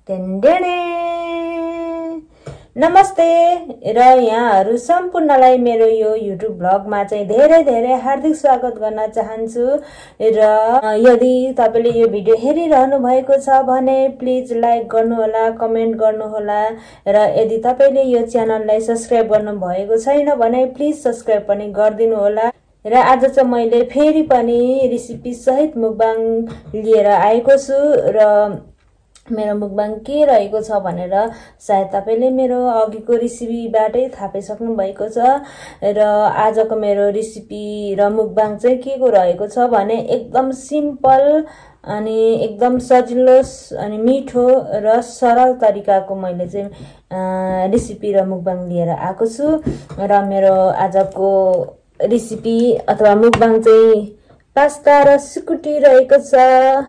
टेन्डेने नमस्ते र यहाँहरु सम्पूर्णलाई मेरो यो युट्युब ब्लगमा चाहिँ धेरै हार्दिक स्वागत गर्न चाहन्छु र यदि तपाईले यो भिडियो हेरिरहनु भएको छ भने प्लिज लाइक गर्नु होला, कमेन्ट गर्नु होला र यदि तपाईले यो च्यानललाई सब्स्क्राइब गर्नु भएको छैन भने प्लिज सब्स्क्राइब पनि गरिदिनु होला। र आज चाहिँ मैले फेरि पनि रेसिपी सहित मुकबाङ लिएर आएको छु र मेरो मुकबाङ के रहेको छ भनेर सायद तपाईले मेरो अघिको रेसिपीबाटै थाहा पाइसक्नु भएको छ र आजको मेरो रेसिपी र मुकबाङ चाहिँ के को रहेको छ भने एकदम सिम्पल अनि एकदम सजिलो अनि मिठो र सरल तरिकाको मैले चाहिँ रेसिपी र मुकबाङ लिएर आएको छु र मेरो आजको रेसिपी अथवा मुकबाङ चाहिँ पास्ता र सिकुटी रहेको छ।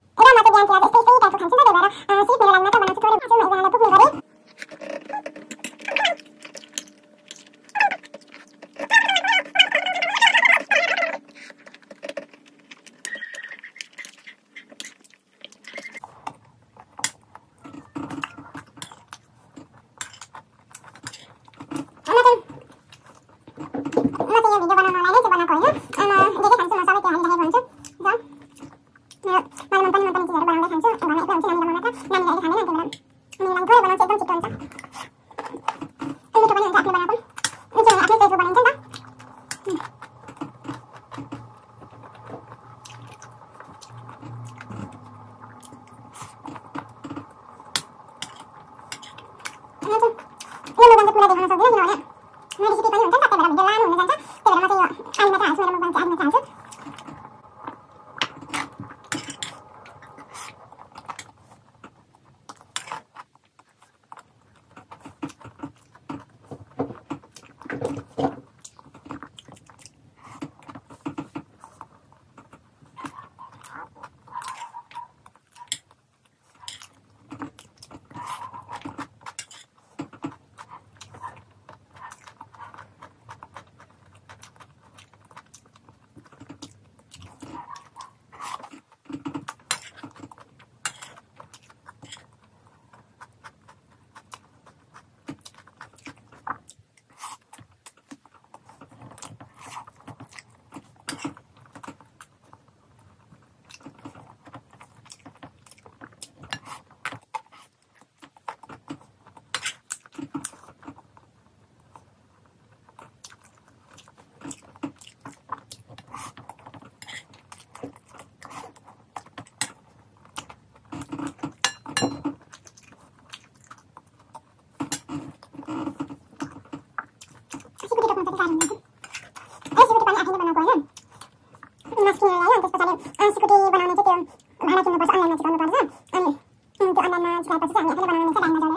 सिकुटी बनाउने चाहिँ त्यो भाँडा किन्नुपर्छ, अनलाइनमा चाहिँ गर्नुपर्छ अनि त्यो अनलाइनमा चिकाएपछि चाहिँ हामी आफूले बनाउने चाहिँ डालमा